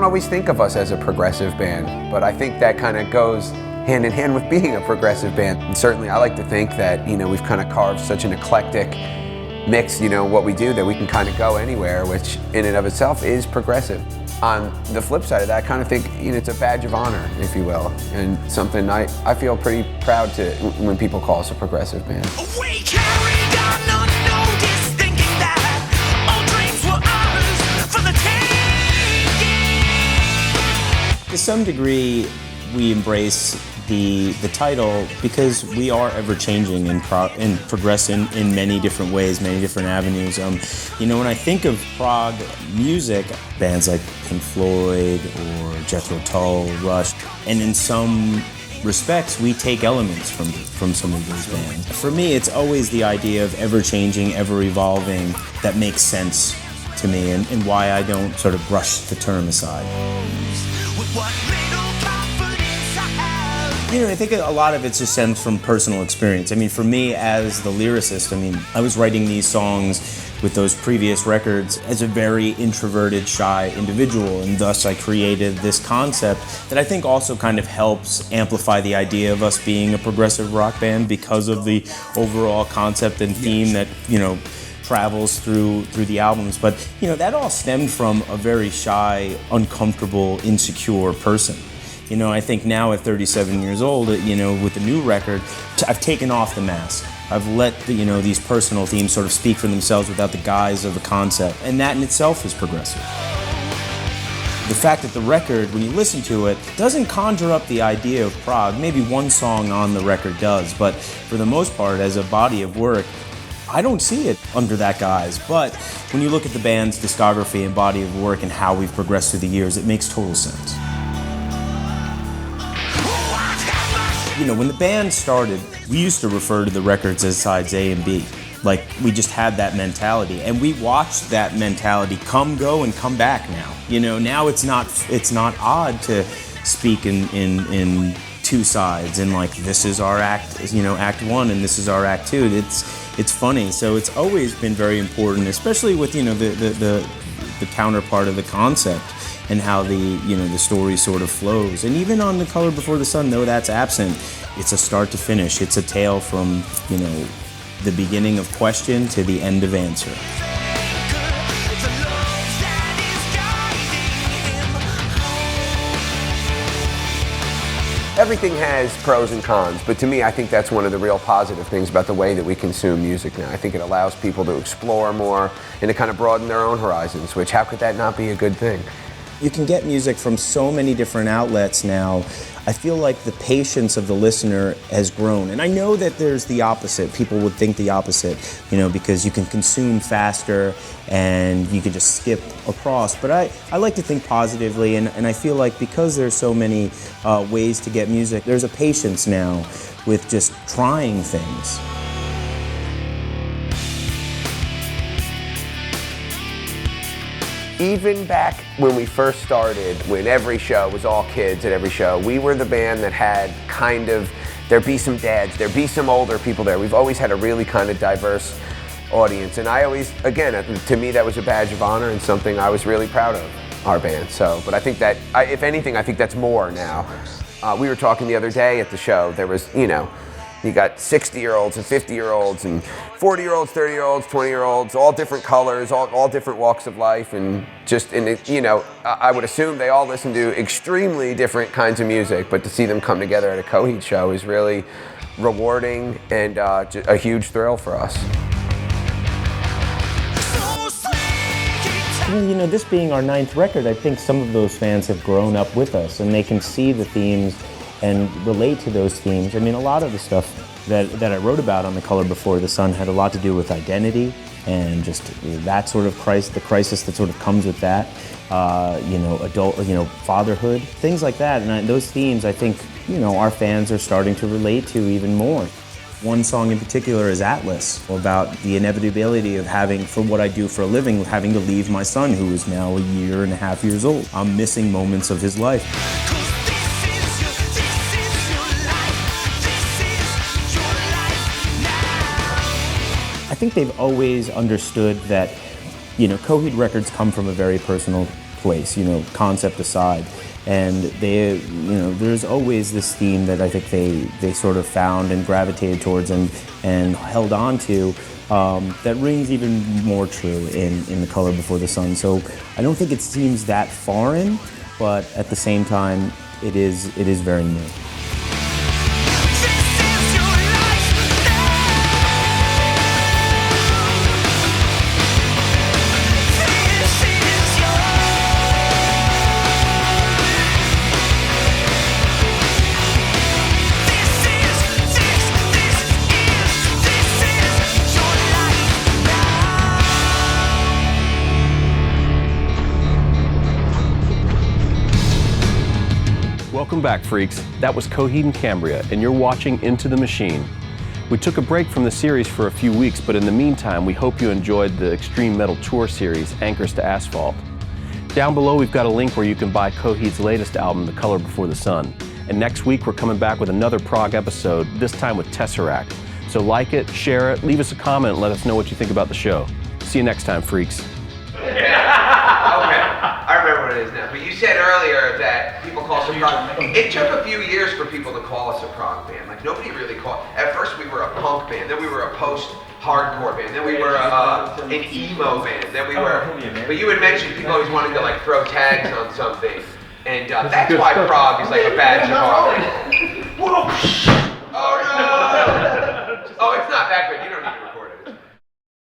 always think of us as a progressive band, but I think that kind of goes hand in hand with being a progressive band. And certainly I like to think that, we've kind of carved such an eclectic mix, what we do, that we can kind of go anywhere, which in and of itself is progressive. On the flip side of that, I kind of think, it's a badge of honor, if you will, and something I feel pretty proud to when people call us a progressive band. We carried on unnoticed, thinking that all dreams were ours for the taking. To some degree, we embrace the title because we are ever changing and progressing in many different ways, many different avenues. When I think of prog music, bands like Pink Floyd or Jethro Tull, Rush, and in some respects, we take elements from some of those bands. For me, it's always the idea of ever changing, ever evolving that makes sense to me, and why I don't sort of brush the term aside. With what little confidence I have. I think a lot of it just stems from personal experience. For me as the lyricist, I was writing these songs with those previous records as a very introverted, shy individual, and thus I created this concept that I think also kind of helps amplify the idea of us being a progressive rock band because of the overall concept and theme that, travels through the albums. But, that all stemmed from a very shy, uncomfortable, insecure person. I think now at 37 years old, with the new record, I've taken off the mask. I've let these personal themes sort of speak for themselves without the guise of a concept, and that in itself is progressive. The fact that the record, when you listen to it, doesn't conjure up the idea of prog. Maybe one song on the record does, but for the most part, as a body of work, I don't see it under that guise. But when you look at the band's discography and body of work and how we've progressed through the years, it makes total sense. When the band started, we used to refer to the records as sides A and B. Like, we just had that mentality, and we watched that mentality come, go, and come back now. Now it's not odd to speak in two sides, and like, this is our act, act one, and this is our act two. It's funny. So it's always been very important, especially with, the counterpart of the concept, and how the story sort of flows. And even on The Color Before the Sun, though that's absent, it's a start to finish. It's a tale from, the beginning of question to the end of answer. Everything has pros and cons, but to me, I think that's one of the real positive things about the way that we consume music now. I think it allows people to explore more and to kind of broaden their own horizons, which, how could that not be a good thing? You can get music from so many different outlets now. I feel like the patience of the listener has grown. And I know that there's the opposite. People would think the opposite, because you can consume faster and you can just skip across. But I like to think positively, and I feel like because there's so many ways to get music, there's a patience now with just trying things. Even back when we first started, when every show was all kids at every show, we were the band that had there'd be some dads, there'd be some older people there. We've always had a really kind of diverse audience. And I always, again, to me, that was a badge of honor and something I was really proud of, our band. So, but I think that, if anything, I think that's more now. We were talking the other day at the show, there was, you got 60-year-olds and 50-year-olds and 40-year-olds, 30-year-olds, 20-year-olds, all different colors, all different walks of life, and I would assume they all listen to extremely different kinds of music, but to see them come together at a Coheed show is really rewarding and a huge thrill for us. This being our 9th record, I think some of those fans have grown up with us, and they can see the themes and relate to those themes. A lot of the stuff that I wrote about on The Color Before the Sun had a lot to do with identity and just that sort of the crisis that sort of comes with that, fatherhood, things like that. And those themes, I think, our fans are starting to relate to even more. One song in particular is Atlas, about the inevitability of having, for what I do for a living, having to leave my son, who is now 1.5 years old. I'm missing moments of his life. I think they've always understood that, Coheed records come from a very personal place, you know, concept aside. And they, you know, there's always this theme that I think they sort of found and gravitated towards and held on to that rings even more true in The Color Before the Sun. So I don't think it seems that foreign, but at the same time, it is very new. Welcome back, freaks. That was COHEED and Cambria, and you're watching Into the Machine. We took a break from the series for a few weeks, but in the meantime, we hope you enjoyed the Extreme Metal Tour series, Anchors to Asphalt. Down below, we've got a link where you can buy Coheed's latest album, The Color Before the Sun. And next week, we're coming back with another prog episode, this time with Tesseract. So like it, share it, leave us a comment, and let us know what you think about the show. See you next time, freaks. I remember what it is now. But you said earlier that people call us a prog. It took a few years for people to call us a prog band. Like nobody really called. At first we were a punk band, then we were a post-hardcore band, then we were an emo band, then we were. But you had mentioned people always wanted to like throw tags on something, and that's why prog is like a badge of honor. Whoa!